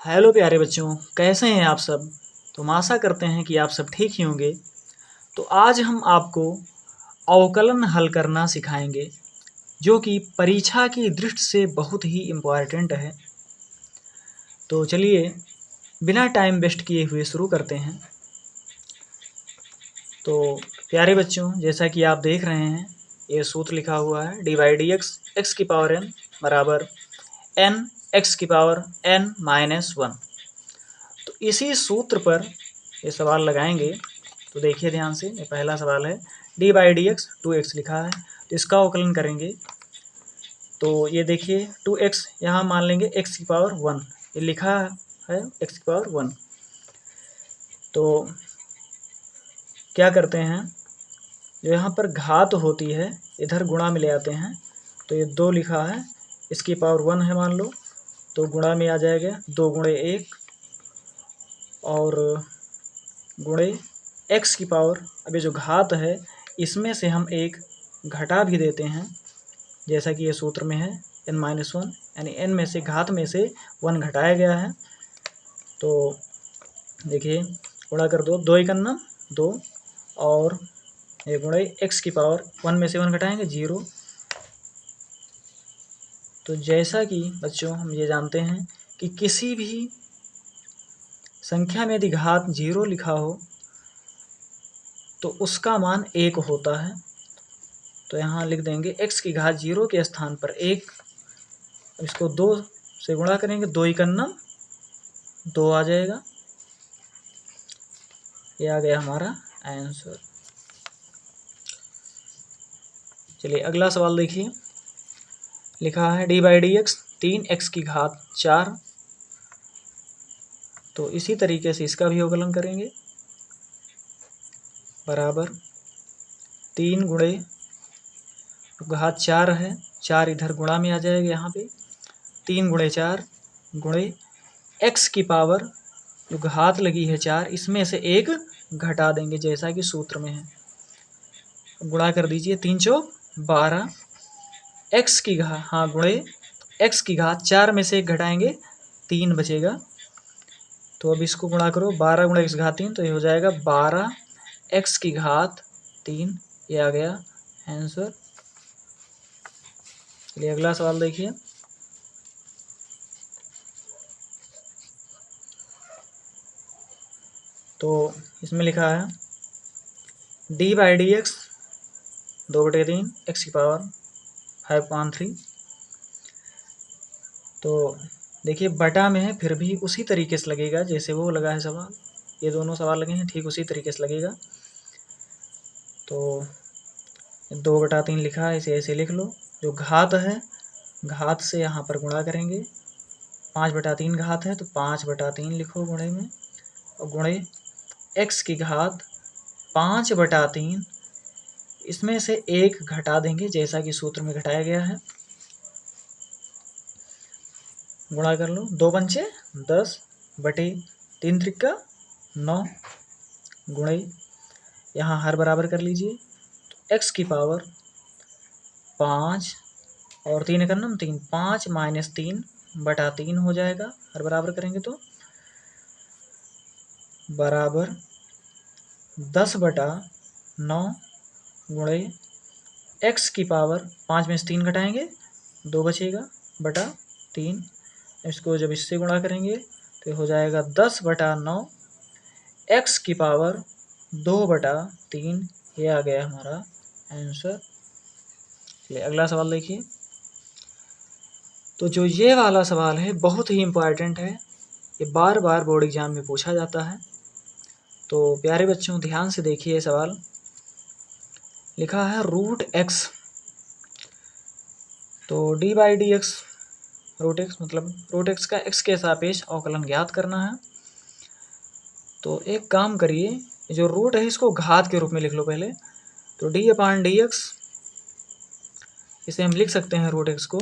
Hello प्यारे बच्चों, कैसे हैं आप सब। तो आशा करते हैं कि आप सब ठीक ही होंगे। तो आज हम आपको अवकलन हल करना सिखाएंगे, जो कि परीक्षा की दृष्टि से बहुत ही इम्पॉर्टेंट है। तो चलिए बिना टाइम वेस्ट किए हुए शुरू करते हैं। तो प्यारे बच्चों, जैसा कि आप देख रहे हैं, ये सूत्र लिखा हुआ है dy/dx x की पावर n बराबर n x की पावर n माइनस 1। तो इसी सूत्र पर ये सवाल लगाएंगे। तो देखिए ध्यान से, ये पहला सवाल है dy/dx 2x लिखा है, तो इसका अवकलन करेंगे। तो ये देखिए 2x यहाँ मान लेंगे x की पावर 1, ये लिखा है x की पावर 1। तो क्या करते हैं, जो यहाँ पर घात होती है इधर गुणा में ले आते हैं। तो ये 2 लिखा है, इसकी पावर 1 है मान लो, तो गुणा में आ जाएगा 2 गुणे 1 और गुणे x की पावर। अब ये जो घात है इसमें से हम एक घटा भी देते हैं, जैसा कि ये सूत्र में है n-1, यानी n में से घात में से 1 घटाया गया है। तो देखिए गुणा कर दो, 2 × 9 2 और ये गुणे x की पावर 1 में से 1 घटाएंगे 0। तो जैसा कि बच्चों हम ये जानते हैं कि किसी भी संख्या में यदि घात 0 लिखा हो तो उसका मान 1 होता है। तो यहाँ लिख देंगे x की घात 0 के स्थान पर 1। इसको 2 से गुणा करेंगे, 2 × 9 2 आ जाएगा। ये आ गया हमारा आंसर। चलिए अगला सवाल देखिए, लिखा है dy/dx 3x की घात 4। तो इसी तरीके से इसका भी अवकलन करेंगे, बराबर 3 गुणे घात 4 है, 4 इधर गुणा में आ जाएगा यहाँ पे, 3 गुणे 4 गुणे x की पावर जो घात लगी है 4, इसमें से 1 घटा देंगे जैसा कि सूत्र में है। गुणा कर दीजिए, 3 चौक 12 x की घात, हाँ गुणे x की घात 4 में से 1 घटाएंगे 3 बचेगा। तो अब इसको गुणा करो, 12 गुणे x घात 3, तो ये हो जाएगा 12 x की घात 3। ये आ गया आंसर। चलिए अगला सवाल देखिए, तो इसमें लिखा है dy/dx 2/3 x की पावर 5/3। तो देखिए बटा में है, फिर भी उसी तरीके से लगेगा जैसे वो लगा है सवाल। ये दोनों सवाल लगे हैं ठीक उसी तरीके से लगेगा। तो 2/3 लिखा है, इसे ऐसे लिख लो। जो घात है घात से यहाँ पर गुणा करेंगे, 5/3 घात है तो 5/3 लिखो गुणे में, और गुणे x की घात 5/3, इसमें से 1 घटा देंगे जैसा कि सूत्र में घटाया गया है। गुणा कर लो, 2 पंचे 10 बटे 3 त्रिका 9 गुणे, यहाँ हर बराबर कर लीजिए, तो x की पावर 5 और 3 का 3, 5 - 3/3 हो जाएगा। हर बराबर करेंगे तो बराबर 10/9 गुणे x की पावर 5 में से 3 घटाएंगे 2 बचेगा बटा 3। इसको जब इससे गुणा करेंगे तो हो जाएगा 10/9 x की पावर 2/3। ये आ गया हमारा आंसर। चलिए अगला सवाल देखिए, तो जो ये वाला सवाल है बहुत ही इम्पोर्टेंट है, ये बार बार बोर्ड एग्जाम में पूछा जाता है। तो प्यारे बच्चों ध्यान से देखिए, सवाल लिखा है √x। तो dy/dx √x मतलब √x का x के सापेक्ष अवकलन ज्ञात करना है। तो एक काम करिए, जो रूट है इसको घात के रूप में लिख लो पहले। तो d/dx, इसे हम लिख सकते हैं √x को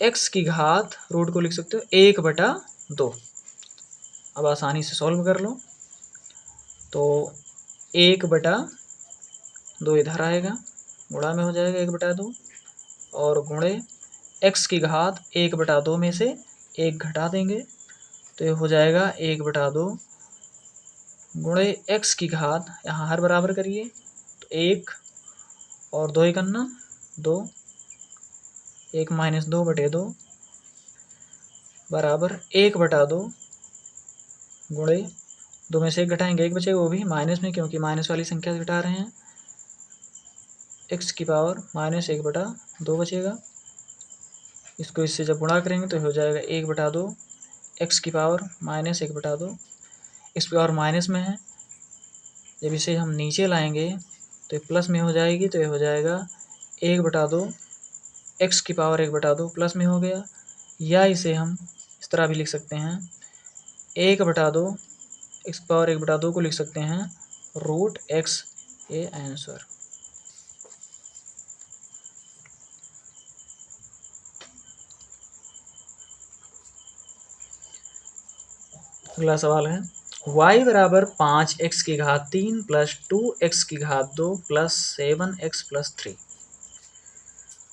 x की घात, रूट को लिख सकते हो 1/2। अब आसानी से सॉल्व कर लो। तो 1/2 इधर आएगा, गुणा में हो जाएगा 1/2, और गुणे x की घात 1/2 में से 1 घटा देंगे, तो ये हो जाएगा 1/2 गुणे x की घात, यहाँ हर बराबर करिए तो 1 और 2 1 2, 1 - 2/2 बराबर 1/2 गुणे 2 में से 1 घटाएंगे 1 बचेगा, वो भी माइनस में, क्योंकि माइनस वाली संख्या से घटा रहे हैं। x की पावर -1/2 बचेगा। इसको इससे जब गुणा करेंगे तो हो जाएगा 1/2 x की पावर -1/2। इस पावर माइनस में है, जब इसे हम नीचे लाएंगे तो ये प्लस में हो जाएगी, तो ये हो जाएगा 1/2 x की पावर 1/2 प्लस में हो गया। या इसे हम इस तरह भी लिख सकते हैं, 1/2 x की पावर 1/2 को लिख सकते हैं √x, ये आंसर। अगला सवाल है y बराबर 5x की घात 3 + 2x की घात 2 + 7x + 3।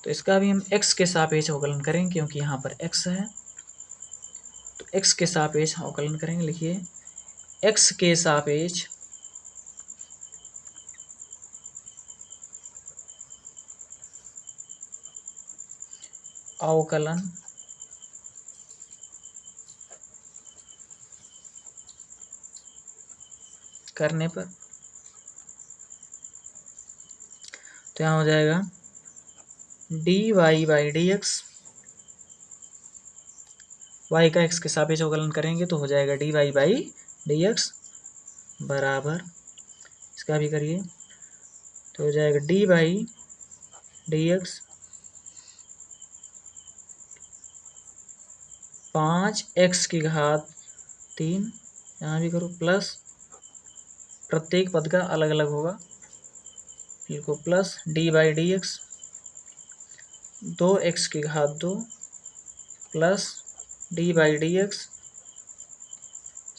तो इसका भी हम x के सापेक्ष अवकलन करेंगे, क्योंकि यहाँ पर x है, तो x के सापेक्ष अवकलन करेंगे। लिखिए x के सापेक्ष अवकलन करने पर तो यहाँ हो जाएगा dy/dx, y का x के सापेक्ष अवकलन करेंगे तो हो जाएगा dy/dx बराबर, इसका भी करिए तो हो जाएगा dy/dx 5x की घात 3, यहाँ भी करो प्लस, प्रत्येक पद का अलग अलग होगा, लिखो प्लस dy/dx 2x की घात 2 plus dy/dx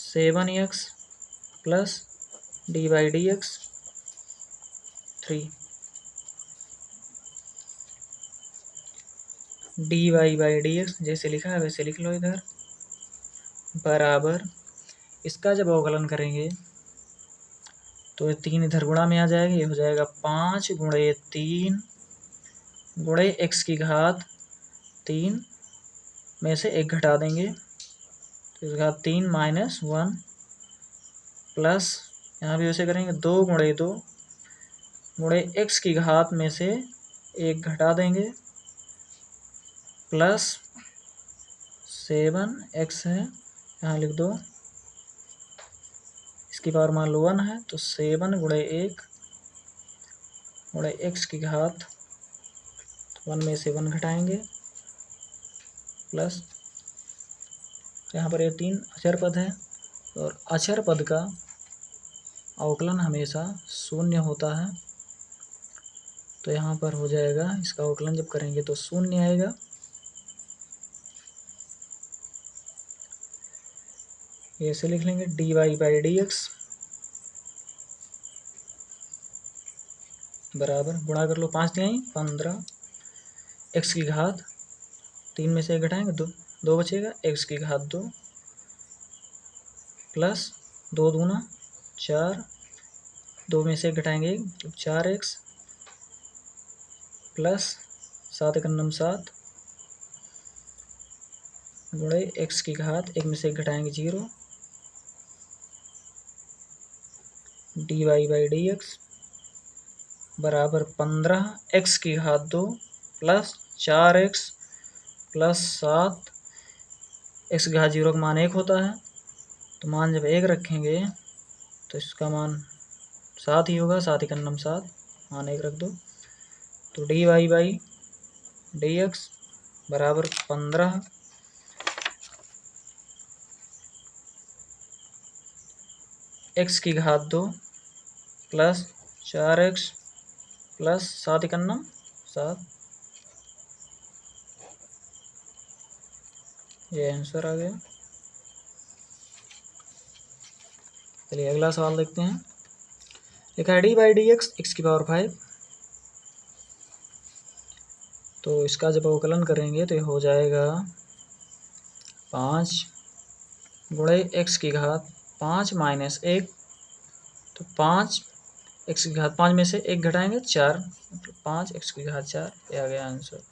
7x plus dy/dx 3। dy/dx जैसे लिखा है वैसे लिख लो इधर, बराबर, इसका जब अवकलन करेंगे तो 3 इधर गुणा में आ जाएगा, ये हो जाएगा 5 × 3 गुणे x की घात 3 में से 1 घटा देंगे तो इसका 3 - 1 प्लस, यहाँ भी वैसे करेंगे 2 × 2 गुणे x की घात में से 1 घटा देंगे प्लस 7x है, यहाँ लिख दो, इसकी पावर मान लो 1 है, तो 7 × 1 गुणे x की घात 1 में से 1 घटाएंगे प्लस, यहाँ पर ये 3 अचर पद है और अचर पद का अवकलन हमेशा शून्य होता है, तो यहाँ पर हो जाएगा, इसका अवकलन जब करेंगे तो शून्य आएगा। ये ऐसे लिख लेंगे dy/dx बराबर, गुणा कर लो 5 × 15 x की घात 3 में से 1 घटाएंगे 2 बचेगा, x की घात 2 प्लस 2 × 2 = 4, 2 में से 1 घटाएंगे 4x प्लस 7 × 7 गुणे x की घात 1 में से 1 घटाएंगे 0, dy/dx बराबर 15 x की घात 2 प्लस 4x प्लस 7, x की घात 0 का मान 1 होता है, तो मान जब 1 रखेंगे तो इसका मान 7 ही होगा, 7 × 7 मान 1 रख दो, तो dy/dx बराबर 15 x की घात 2 प्लस 4x प्लस 7 × 7, ये आंसर आ गया। चलिए अगला सवाल देखते हैं। लिखा है dy/dx x की पावर 5, तो इसका जब अवकलन करेंगे तो ये हो जाएगा 5 गुणे x की घात 5 माइनस 1, तो 5 x की घात 5 में से 1 घटाएंगे 4, मतलब 5 x की घात 4, ये आ गया आंसर।